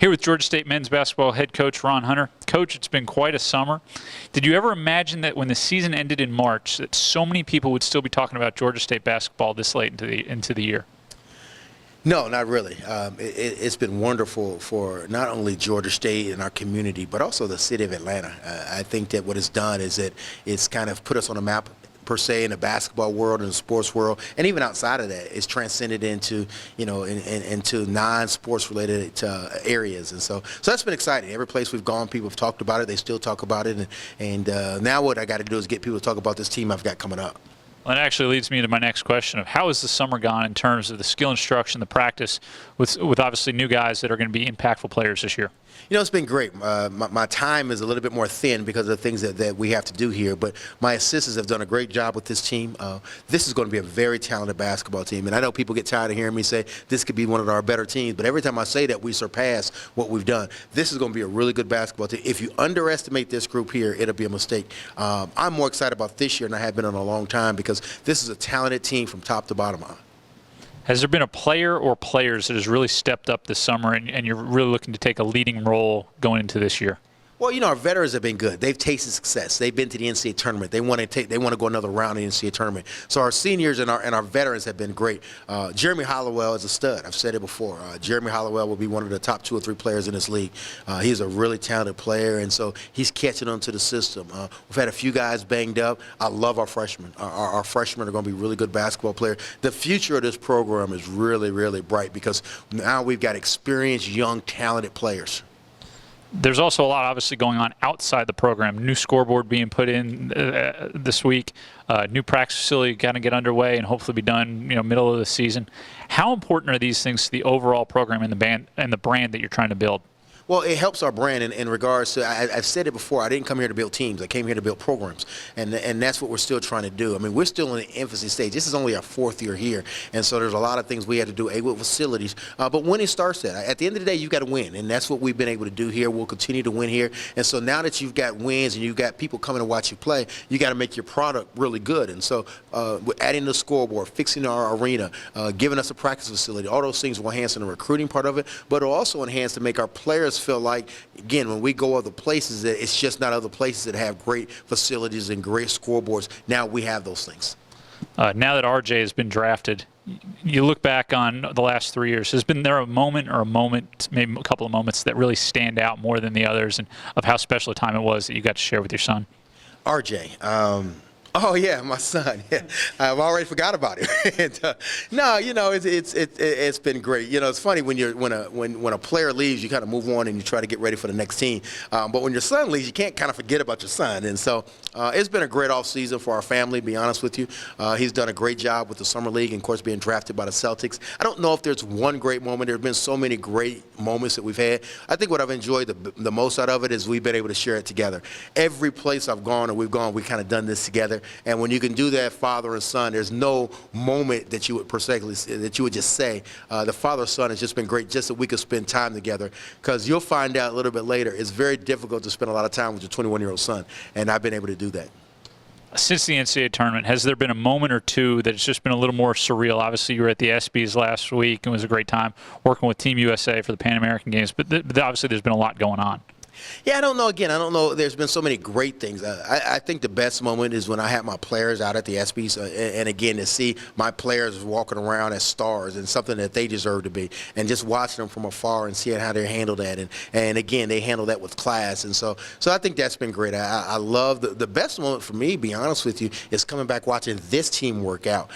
Here with Georgia State men's basketball head coach Ron Hunter. Coach, it's been quite a summer. Did you ever imagine that when the season ended in March that so many people would still be talking about Georgia State basketball this late into the year? No, not really. It's been wonderful for not only Georgia State and our community, but also the city of Atlanta. I think that what it's done is that it's kind of put us on a map per se in the basketball world and the sports world, and even outside of that, it's transcended into into non-sports related areas, and so that's been exciting. Every place we've gone, people have talked about it. They still talk about it, and now what I got to do is get people to talk about this team I've got coming up. Well, that actually leads me to my next question of how has the summer gone in terms of the skill instruction, the practice, with obviously new guys that are going to be impactful players this year? It's been great. My time is a little bit more thin because of the things that we have to do here, but my assistants have done a great job with this team. This is going to be a very talented basketball team, and I know people get tired of hearing me say this could be one of our better teams, but every time I say that, we surpass what we've done. This is going to be a really good basketball team. If you underestimate this group here, it'll be a mistake. I'm more excited about this year than I have been in a long time because this is a talented team from top to bottom. Has there been a player or players that has really stepped up this summer and you're really looking to take a leading role going into this year? Well, our veterans have been good. They've tasted success. They've been to the NCAA tournament. They want to go another round in the NCAA tournament. So our seniors and our veterans have been great. Jeremy Hollowell is a stud. I've said it before. Jeremy Hollowell will be one of the top 2 or 3 players in this league. He's a really talented player, and so he's catching on to the system. We've had a few guys banged up. I love our freshmen. Our freshmen are going to be really good basketball players. The future of this program is really, really bright because now we've got experienced, young, talented players. There's also a lot obviously going on outside the program. New scoreboard being put in this week. New practice facility going to get underway and hopefully be done middle of the season. How important are these things to the overall program and the brand that you're trying to build? Well, it helps our brand in regards to, I've said it before, I didn't come here to build teams. I came here to build programs, and that's what we're still trying to do. I mean, we're still in the infancy stage. This is only our 4th year here, and so there's a lot of things we had to do, with facilities. But winning starts that. At the end of the day, you've got to win, and that's what we've been able to do here. We'll continue to win here. And so now that you've got wins and you've got people coming to watch you play, you got to make your product really good. And so we're adding the scoreboard, fixing our arena, giving us a practice facility, all those things will enhance in the recruiting part of it, but it'll also enhance to make our players feel like, again, when we go other places, it's just not other places that have great facilities and great scoreboards. Now we have those things. Now that RJ has been drafted, you look back on the last 3 years. Has been there a moment, maybe a couple of moments that really stand out more than the others, and of how special a time it was that you got to share with your son? RJ. Oh yeah, my son. Yeah, I've already forgot about him. And, no, it's been great. It's funny when a player leaves, you kind of move on and you try to get ready for the next team. But when your son leaves, you can't kind of forget about your son. And so it's been a great off season for our family. To be honest with you, he's done a great job with the summer league and of course being drafted by the Celtics. I don't know if there's one great moment. There have been so many great moments that we've had. I think what I've enjoyed the most out of it is we've been able to share it together. Every place I've gone or we've gone, we've kind of done this together. And when you can do that, father and son, there's no moment that you would just say the father son has just been great, just that we could spend time together. Because you'll find out a little bit later, it's very difficult to spend a lot of time with your 21-year-old son, and I've been able to do that. Since the NCAA tournament, has there been a moment or two that it's just been a little more surreal? Obviously, you were at the ESPYs last week and it was a great time working with Team USA for the Pan American Games, but obviously there's been a lot going on. Yeah, I don't know. Again, I don't know. There's been so many great things. I think the best moment is when I had my players out at the ESPYs, and again, to see my players walking around as stars and something that they deserve to be, and just watching them from afar and seeing how they handle that. And again, they handle that with class. And so I think that's been great. I love the best moment for me, to be honest with you, is coming back watching this team work out.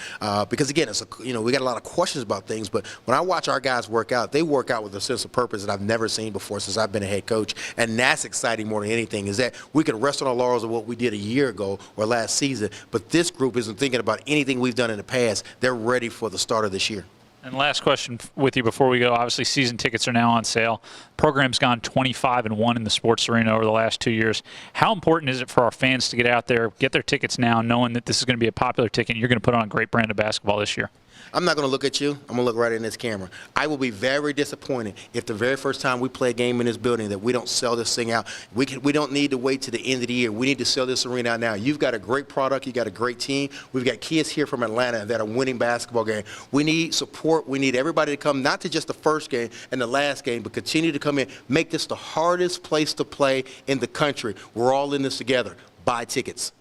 Because again, we got a lot of questions about things, but when I watch our guys work out, they work out with a sense of purpose that I've never seen before since I've been a head coach. And that's exciting more than anything, is that we can rest on our laurels of what we did a year ago or last season, but this group isn't thinking about anything we've done in the past. They're ready for the start of this year. And last question with you before we go. Obviously, season tickets are now on sale. Program's gone 25-1 in the sports arena over the last 2 years. How important is it for our fans to get out there, get their tickets now, knowing that this is going to be a popular ticket and you're going to put on a great brand of basketball this year? I'm not going to look at you. I'm going to look right in this camera. I will be very disappointed if the very first time we play a game in this building that we don't sell this thing out. We don't need to wait to the end of the year. We need to sell this arena out now. You've got a great product. You've got a great team. We've got kids here from Atlanta that are winning basketball games. We need support. We need everybody to come, not to just the first game and the last game, but continue to come in. Make this the hardest place to play in the country. We're all in this together. Buy tickets.